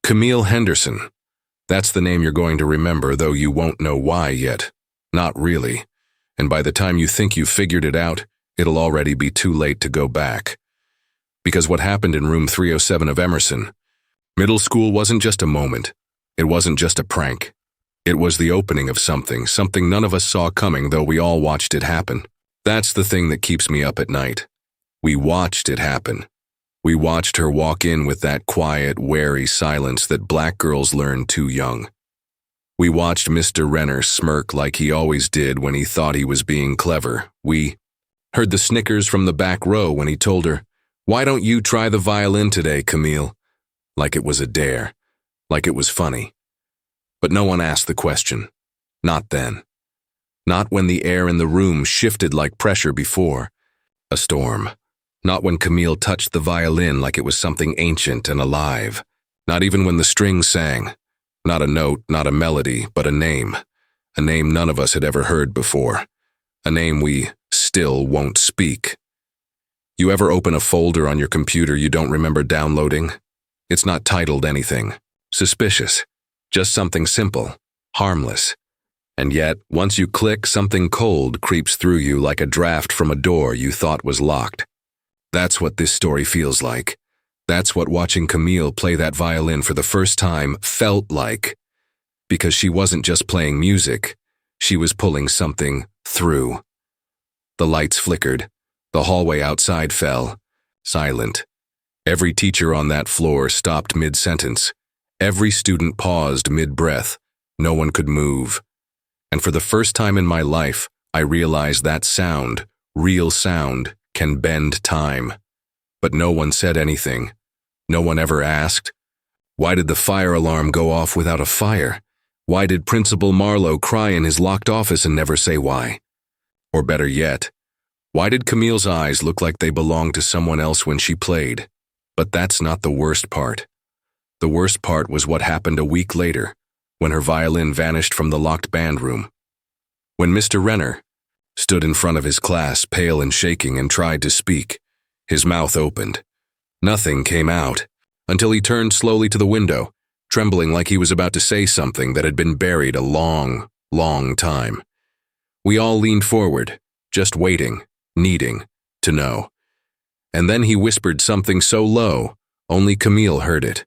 Camille Henderson. That's the name you're going to remember, though you won't know why yet. Not really. And by the time you think you've figured it out, it'll already be too late to go back. Because what happened in room 307 of Emerson, middle school wasn't just a moment. It wasn't just a prank. It was the opening of something none of us saw coming, though we all watched it happen. That's the thing that keeps me up at night. We watched it happen. We watched her walk in with that quiet, wary silence that black girls learn too young. We watched Mr. Renner smirk like he always did when he thought he was being clever. We heard the snickers from the back row when he told her, "Why don't you try the violin today, Camille?" Like it was a dare. Like it was funny. But no one asked the question. Not then. Not when the air in the room shifted like pressure before a storm. Not when Camille touched the violin like it was something ancient and alive. Not even when the strings sang. Not a note, not a melody, but a name. A name none of us had ever heard before. A name we still won't speak. You ever open a folder on your computer you don't remember downloading? It's not titled anything. Suspicious. Just something simple. Harmless. And yet, once you click, something cold creeps through you like a draft from a door you thought was locked. That's what this story feels like. That's what watching Camille play that violin for the first time felt like. Because she wasn't just playing music, she was pulling something through. The lights flickered. The hallway outside fell. Silent. Every teacher on that floor stopped mid-sentence. Every student paused mid-breath. No one could move. And for the first time in my life, I realized that sound, real sound, can bend time. But no one said anything. No one ever asked, why did the fire alarm go off without a fire? Why did Principal Marlowe cry in his locked office and never say why? Or better yet, why did Camille's eyes look like they belonged to someone else when she played? But that's not the worst part. The worst part was what happened a week later, when her violin vanished from the locked band room. When Mr. Renner stood in front of his class, pale and shaking, and tried to speak, his mouth opened. Nothing came out, until he turned slowly to the window, trembling like he was about to say something that had been buried a long, long time. We all leaned forward, just waiting, needing to know. And then he whispered something so low, only Camille heard it.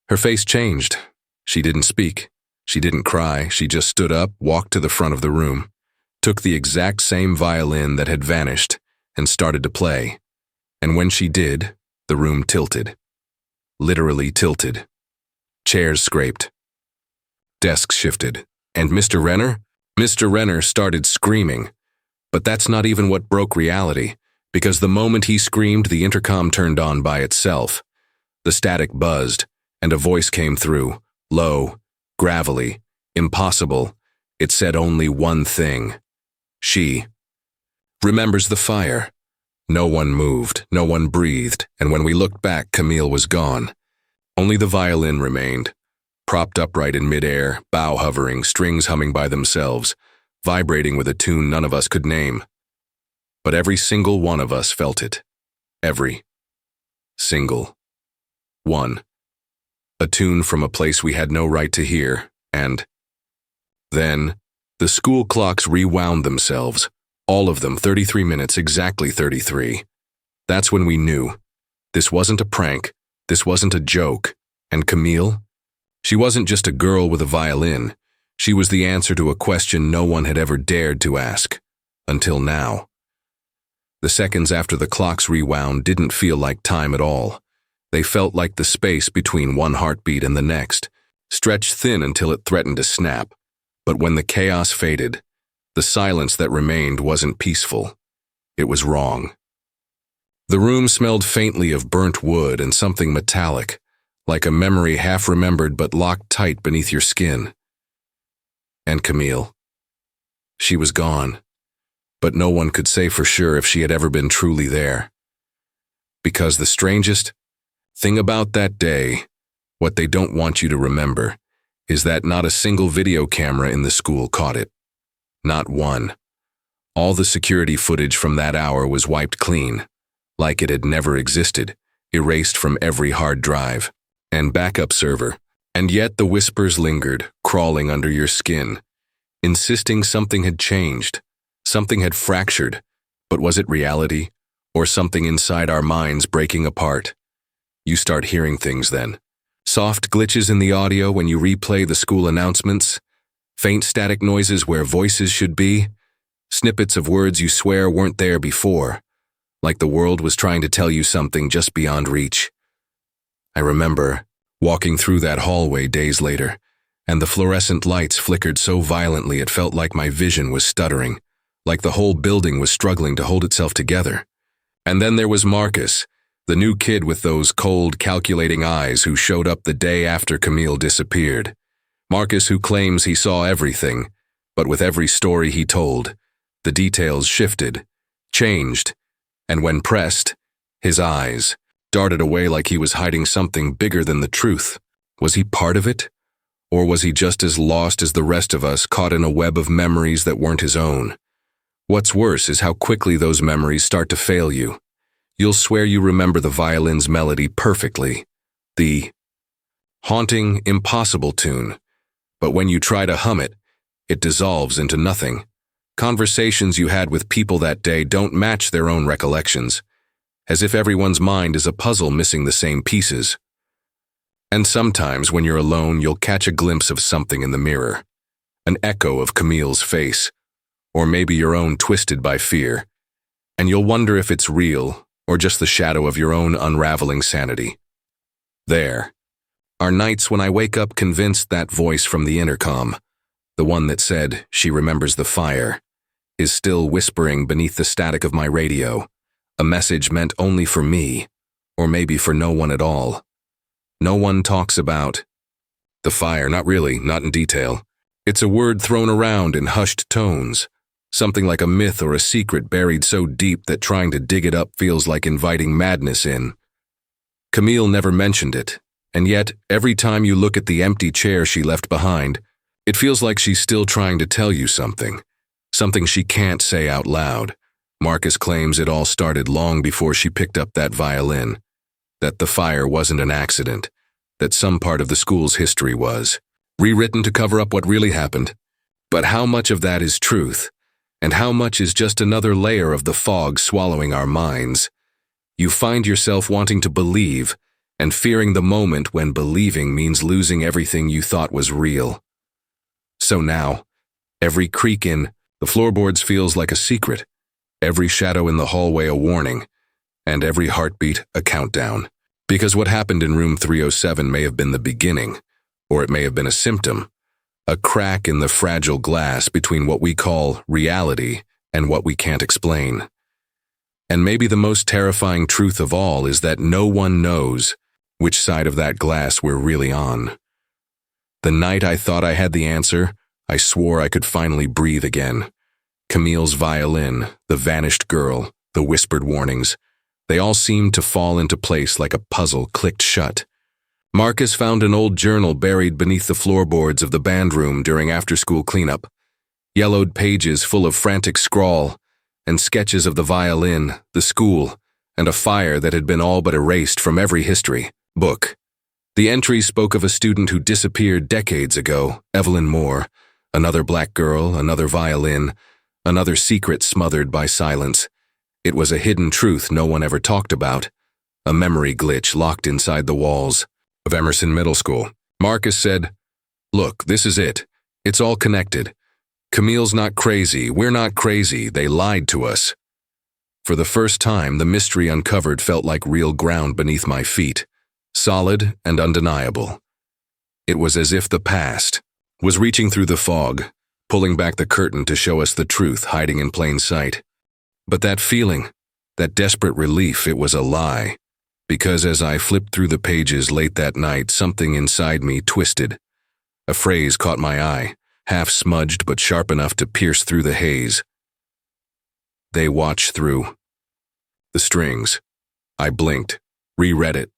Her face changed. She didn't speak. She didn't cry. She just stood up, walked to the front of the room, took the exact same violin that had vanished, and started to play. And when she did, the room tilted. Literally tilted. Chairs scraped. Desks shifted. And Mr. Renner? Mr. Renner started screaming. But that's not even what broke reality, because the moment he screamed, the intercom turned on by itself. The static buzzed, and a voice came through, low, gravelly, impossible. It said only one thing. She remembers the fire. No one moved, no one breathed, and when we looked back, Camille was gone. Only the violin remained, propped upright in midair, bow hovering, strings humming by themselves, vibrating with a tune none of us could name. But every single one of us felt it. Every single one. A tune from a place we had no right to hear, and then the school clocks rewound themselves, all of them 33 minutes, exactly 33. That's when we knew. This wasn't a prank, this wasn't a joke, and Camille? She wasn't just a girl with a violin, she was the answer to a question no one had ever dared to ask, until now. The seconds after the clocks rewound didn't feel like time at all. They felt like the space between one heartbeat and the next, stretched thin until it threatened to snap. But when the chaos faded, the silence that remained wasn't peaceful. It was wrong. The room smelled faintly of burnt wood and something metallic, like a memory half remembered but locked tight beneath your skin. And Camille. She was gone, but no one could say for sure if she had ever been truly there. Because the strangest thing about that day, what they don't want you to remember, is that not a single video camera in the school caught it. Not one. All the security footage from that hour was wiped clean, like it had never existed, erased from every hard drive and backup server, And yet the whispers lingered, crawling under your skin, insisting something had changed, something had fractured. But was it reality, or something inside our minds breaking apart? You start hearing things then. Soft glitches in the audio when you replay the school announcements, faint static noises where voices should be, snippets of words you swear weren't there before, like the world was trying to tell you something just beyond reach. I remember walking through that hallway days later, and the fluorescent lights flickered so violently it felt like my vision was stuttering, like the whole building was struggling to hold itself together. And then there was Marcus, the new kid with those cold, calculating eyes who showed up the day after Camille disappeared. Marcus who claims he saw everything, but with every story he told, the details shifted, changed, and when pressed, his eyes darted away like he was hiding something bigger than the truth. Was he part of it? Or was he just as lost as the rest of us, caught in a web of memories that weren't his own? What's worse is how quickly those memories start to fail you. You'll swear you remember the violin's melody perfectly, the haunting, impossible tune, but when you try to hum it, it dissolves into nothing. Conversations you had with people that day don't match their own recollections, as if everyone's mind is a puzzle missing the same pieces. And sometimes when you're alone, you'll catch a glimpse of something in the mirror, an echo of Camille's face, or maybe your own twisted by fear, and you'll wonder if it's real or just the shadow of your own unraveling sanity. There are nights when I wake up convinced that voice from the intercom, the one that said she remembers the fire, is still whispering beneath the static of my radio, a message meant only for me, or maybe for no one at all. No one talks about the fire, not really, not in detail. It's a word thrown around in hushed tones, something like a myth or a secret buried so deep that trying to dig it up feels like inviting madness in. Camille never mentioned it, and yet every time you look at the empty chair she left behind, it feels like she's still trying to tell you something she can't say out loud. Marcus claims it all started long before she picked up that violin, that the fire wasn't an accident, that some part of the school's history was rewritten to cover up what really happened. But how much of that is truth, and how much is just another layer of the fog swallowing our minds? You find yourself wanting to believe, and fearing the moment when believing means losing everything you thought was real. So now, every creak in the floorboards feels like a secret, every shadow in the hallway a warning, and every heartbeat a countdown. Because what happened in room 307 may have been the beginning, or it may have been a symptom, a crack in the fragile glass between what we call reality and what we can't explain. And maybe the most terrifying truth of all is that no one knows which side of that glass we're really on. The night I thought I had the answer, I swore I could finally breathe again. Camille's violin, the vanished girl, the whispered warnings, they all seemed to fall into place like a puzzle clicked shut. Marcus found an old journal buried beneath the floorboards of the band room during after-school cleanup. Yellowed pages full of frantic scrawl, and sketches of the violin, the school, and a fire that had been all but erased from every history book. The entries spoke of a student who disappeared decades ago, Evelyn Moore, another black girl, another violin, another secret smothered by silence. It was a hidden truth no one ever talked about, a memory glitch locked inside the walls of Emerson Middle School. Marcus said, "Look, this is it. It's all connected. Camille's not crazy. We're not crazy. They lied to us." For the first time, the mystery uncovered felt like real ground beneath my feet, solid and undeniable. It was as if the past was reaching through the fog, pulling back the curtain to show us the truth hiding in plain sight. But that feeling, that desperate relief, it was a lie. Because as I flipped through the pages late that night, something inside me twisted. A phrase caught my eye, half smudged but sharp enough to pierce through the haze. They watch through the strings. I blinked, reread it.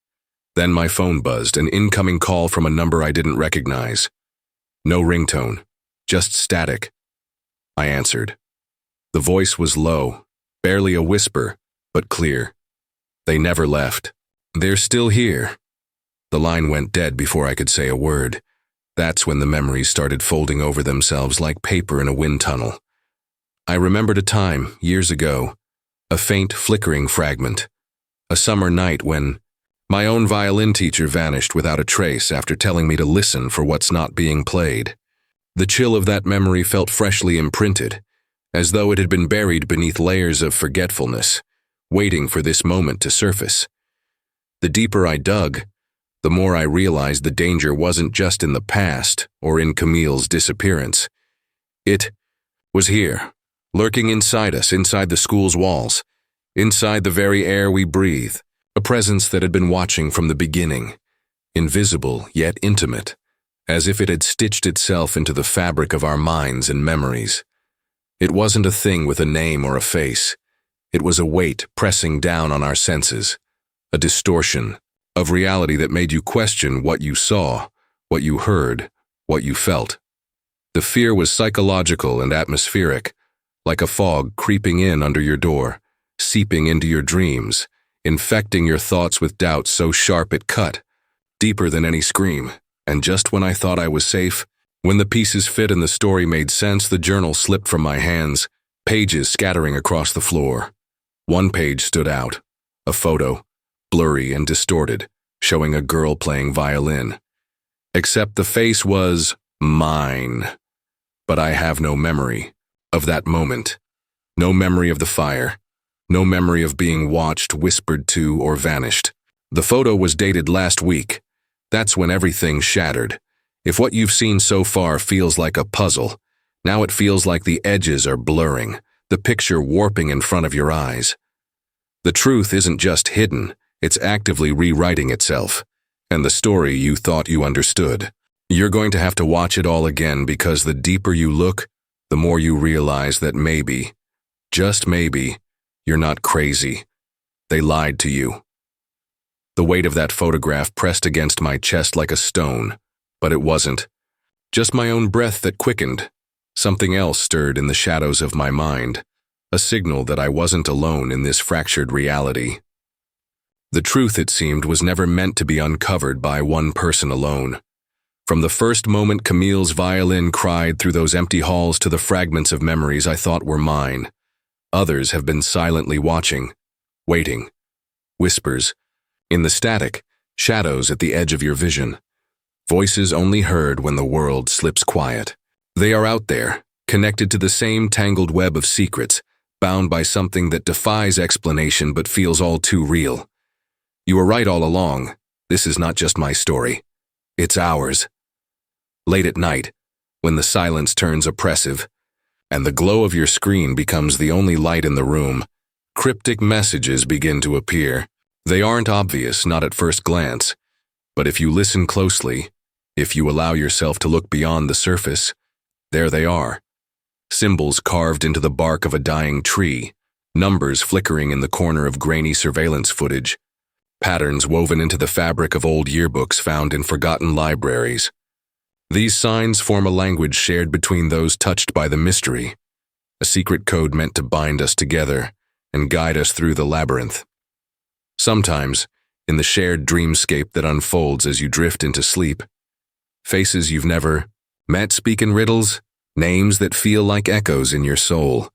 Then my phone buzzed, an incoming call from a number I didn't recognize. No ringtone, just static. I answered. The voice was low, barely a whisper, but clear. They never left. They're still here. The line went dead before I could say a word. That's when the memories started folding over themselves like paper in a wind tunnel. I remembered a time, years ago, a faint flickering fragment, a summer night when my own violin teacher vanished without a trace after telling me to listen for what's not being played. The chill of that memory felt freshly imprinted, as though it had been buried beneath layers of forgetfulness, waiting for this moment to surface. The deeper I dug, the more I realized the danger wasn't just in the past or in Camille's disappearance. It was here, lurking inside us, inside the school's walls, inside the very air we breathe, a presence that had been watching from the beginning, invisible yet intimate, as if it had stitched itself into the fabric of our minds and memories. It wasn't a thing with a name or a face. It was a weight pressing down on our senses, a distortion of reality that made you question what you saw, what you heard, what you felt. The fear was psychological and atmospheric, like a fog creeping in under your door, seeping into your dreams, infecting your thoughts with doubt so sharp it cut, deeper than any scream. And just when I thought I was safe, when the pieces fit and the story made sense, the journal slipped from my hands, pages scattering across the floor. One page stood out, a photo, blurry and distorted, showing a girl playing violin. Except the face was mine. But I have no memory of that moment. No memory of the fire. No memory of being watched, whispered to, or vanished. The photo was dated last week. That's when everything shattered. If what you've seen so far feels like a puzzle, now it feels like the edges are blurring, the picture warping in front of your eyes. The truth isn't just hidden, it's actively rewriting itself. And the story you thought you understood. You're going to have to watch it all again because the deeper you look, the more you realize that maybe, just maybe, you're not crazy. They lied to you. The weight of that photograph pressed against my chest like a stone, but it wasn't. Just my own breath that quickened. Something else stirred in the shadows of my mind, a signal that I wasn't alone in this fractured reality. The truth, it seemed, was never meant to be uncovered by one person alone. From the first moment Camille's violin cried through those empty halls to the fragments of memories I thought were mine, others have been silently watching, waiting. Whispers, in the static, shadows at the edge of your vision. Voices only heard when the world slips quiet. They are out there, connected to the same tangled web of secrets, bound by something that defies explanation but feels all too real. You were right all along. This is not just my story. It's ours. Late at night, when the silence turns oppressive, and the glow of your screen becomes the only light in the room, cryptic messages begin to appear. They aren't obvious, not at first glance, but if you listen closely, if you allow yourself to look beyond the surface, there they are. Symbols carved into the bark of a dying tree, numbers flickering in the corner of grainy surveillance footage, patterns woven into the fabric of old yearbooks found in forgotten libraries. These signs form a language shared between those touched by the mystery, a secret code meant to bind us together and guide us through the labyrinth. Sometimes, in the shared dreamscape that unfolds as you drift into sleep, faces you've never met speak in riddles, names that feel like echoes in your soul,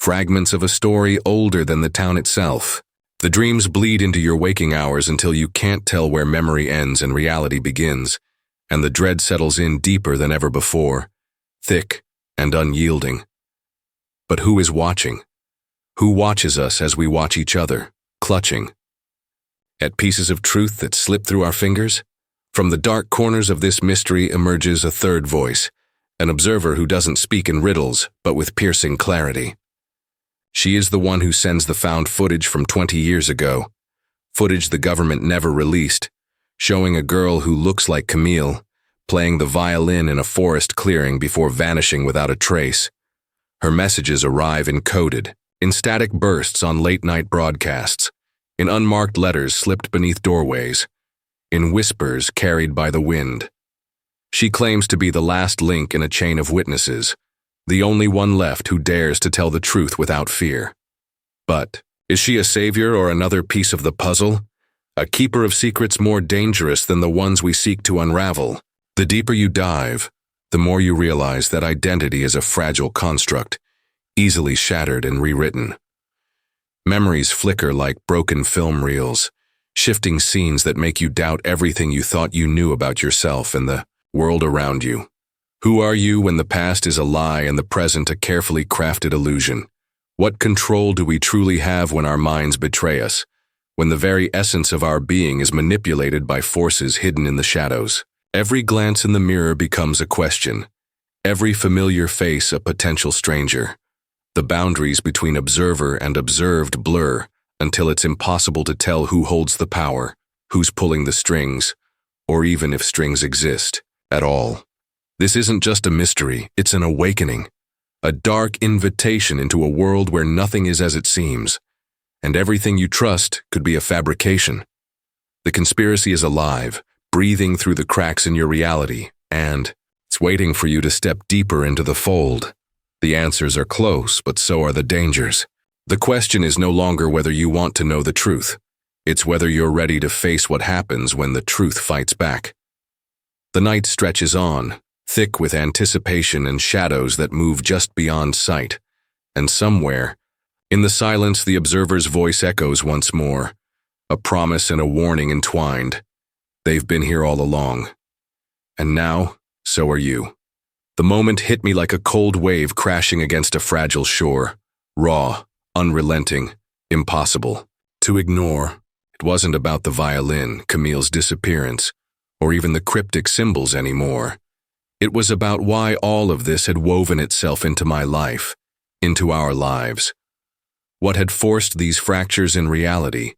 fragments of a story older than the town itself. The dreams bleed into your waking hours until you can't tell where memory ends and reality begins, and the dread settles in deeper than ever before, thick and unyielding. But who is watching? Who watches us as we watch each other, clutching at pieces of truth that slip through our fingers? From the dark corners of this mystery emerges a third voice, an observer who doesn't speak in riddles, but with piercing clarity. She is the one who sends the found footage from 20 years ago, footage the government never released, showing a girl who looks like Camille, playing the violin in a forest clearing before vanishing without a trace. Her messages arrive encoded, in static bursts on late-night broadcasts, in unmarked letters slipped beneath doorways, in whispers carried by the wind. She claims to be the last link in a chain of witnesses, the only one left who dares to tell the truth without fear. But is she a savior or another piece of the puzzle? a keeper of secrets more dangerous than the ones we seek to unravel. The deeper you dive, the more you realize that identity is a fragile construct, easily shattered and rewritten. Memories flicker like broken film reels, shifting scenes that make you doubt everything you thought you knew about yourself and the world around you. Who are you when the past is a lie and the present a carefully crafted illusion? What control do we truly have when our minds betray us, when the very essence of our being is manipulated by forces hidden in the shadows? Every glance in the mirror becomes a question, every familiar face a potential stranger. The boundaries between observer and observed blur until it's impossible to tell who holds the power, who's pulling the strings, or even if strings exist at all. This isn't just a mystery, it's an awakening, a dark invitation into a world where nothing is as it seems, and everything you trust could be a fabrication. The conspiracy is alive, breathing through the cracks in your reality, and it's waiting for you to step deeper into the fold. The answers are close, but so are the dangers. The question is no longer whether you want to know the truth. It's whether you're ready to face what happens when the truth fights back. The night stretches on, thick with anticipation and shadows that move just beyond sight. And somewhere, in the silence, the observer's voice echoes once more, a promise and a warning entwined. They've been here all along. And now, so are you. The moment hit me like a cold wave crashing against a fragile shore, raw, unrelenting, impossible to ignore. It wasn't about the violin, Camille's disappearance, or even the cryptic symbols anymore. It was about why all of this had woven itself into my life, into our lives. What had forced these fractures in reality,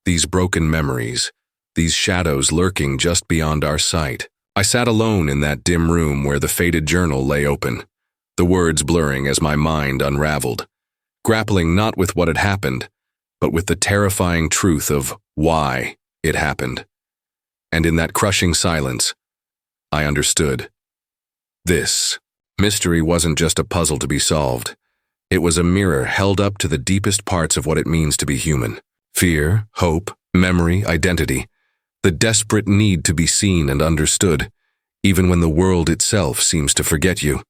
these broken memories, these shadows lurking just beyond our sight. I sat alone in that dim room where the faded journal lay open, the words blurring as my mind unraveled, grappling not with what had happened, but with the terrifying truth of why it happened. And in that crushing silence, I understood. This mystery wasn't just a puzzle to be solved. It was a mirror held up to the deepest parts of what it means to be human. Fear, hope, memory, identity. The desperate need to be seen and understood, even when the world itself seems to forget you.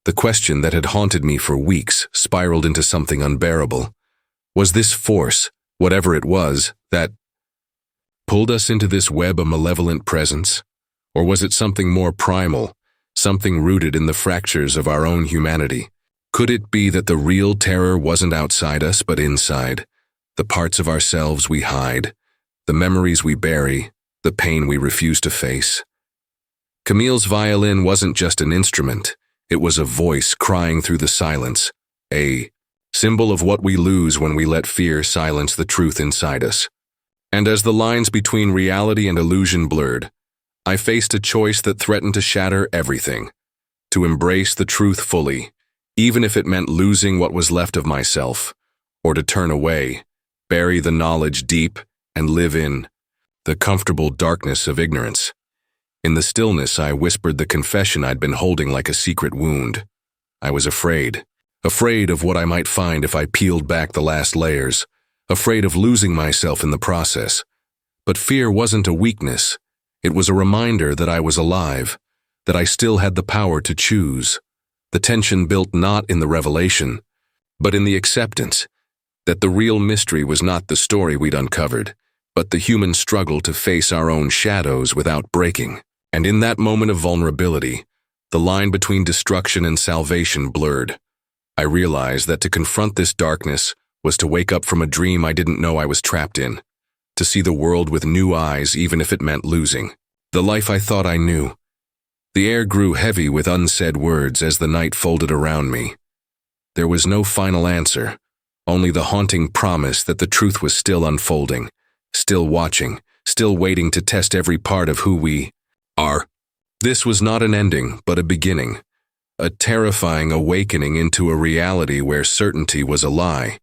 The question that had haunted me for weeks spiraled into something unbearable. Was this force, whatever it was, that pulled us into this web a malevolent presence? Or was it something more primal, something rooted in the fractures of our own humanity? Could it be that the real terror wasn't outside us but inside, the parts of ourselves we hide, the memories we bury, the pain we refuse to face? Camille's violin wasn't just an instrument, it was a voice crying through the silence, a symbol of what we lose when we let fear silence the truth inside us. And as the lines between reality and illusion blurred, I faced a choice that threatened to shatter everything, to embrace the truth fully, even if it meant losing what was left of myself, or to turn away, bury the knowledge deep, and live in the comfortable darkness of ignorance. In the stillness, I whispered the confession I'd been holding like a secret wound. I was afraid of what I might find if I peeled back the last layers, afraid of losing myself in the process. But fear wasn't a weakness. It was a reminder that I was alive, that I still had the power to choose. The tension built not in the revelation, but in the acceptance that the real mystery was not the story we'd uncovered, but the human struggle to face our own shadows without breaking. And in that moment of vulnerability, the line between destruction and salvation blurred. I realized that to confront this darkness was to wake up from a dream I didn't know I was trapped in, to see the world with new eyes even if it meant losing the life I thought I knew. The air grew heavy with unsaid words as the night folded around me. There was no final answer, only the haunting promise that the truth was still unfolding, still watching, still waiting to test every part of who we are. This was not an ending, but a beginning, a terrifying awakening into a reality where certainty was a lie,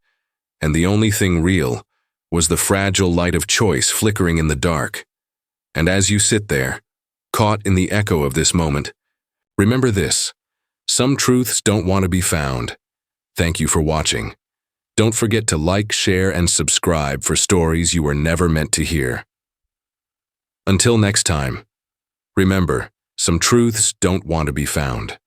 and the only thing real was the fragile light of choice flickering in the dark. And as you sit there, caught in the echo of this moment, remember this: some truths don't want to be found. Thank you for watching. Don't forget to like, share, and subscribe for stories you were never meant to hear. Until next time, remember, some truths don't want to be found.